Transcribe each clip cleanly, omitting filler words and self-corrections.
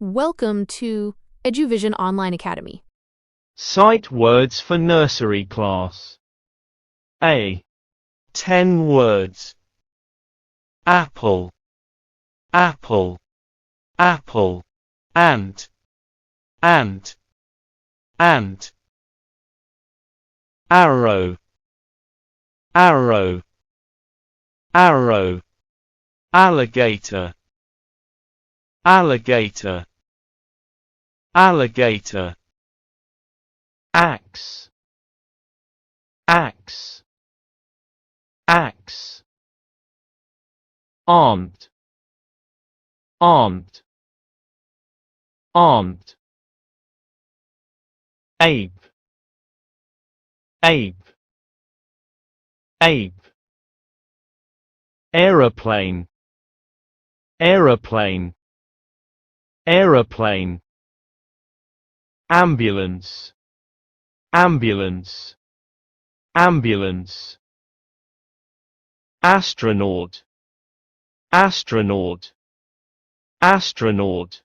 Welcome to EduVision Online Academy. Sight words for nursery class. A. 10 words. Apple, apple, apple, ant, ant, ant. Arrow, arrow, arrow. Alligator, alligator, alligator. Axe, axe, axe. Aunt, aunt, aunt. Ape, ape, ape. Aeroplane, aeroplane, aeroplane. Ambulance, ambulance, ambulance. Astronaut, astronaut, astronaut.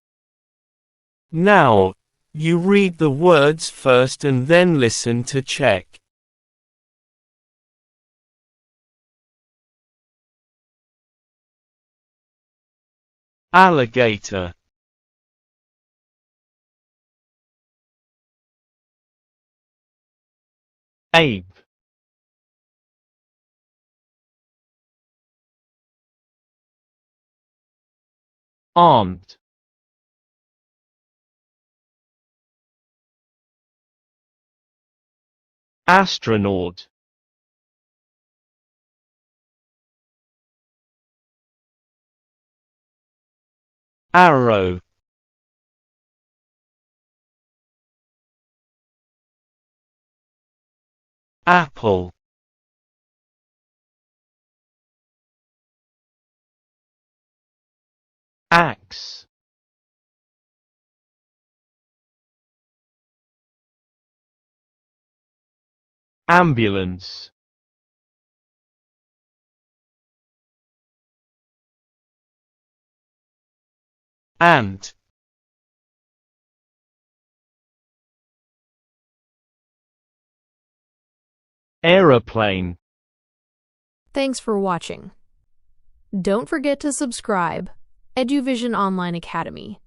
Now, you read the words first and then listen to check. Alligator, ape, aunt, astronaut. Arrow, apple, axe, ambulance. Ant, aeroplane. Thanks for watching. Don't forget to subscribe. EduVision Online Academy.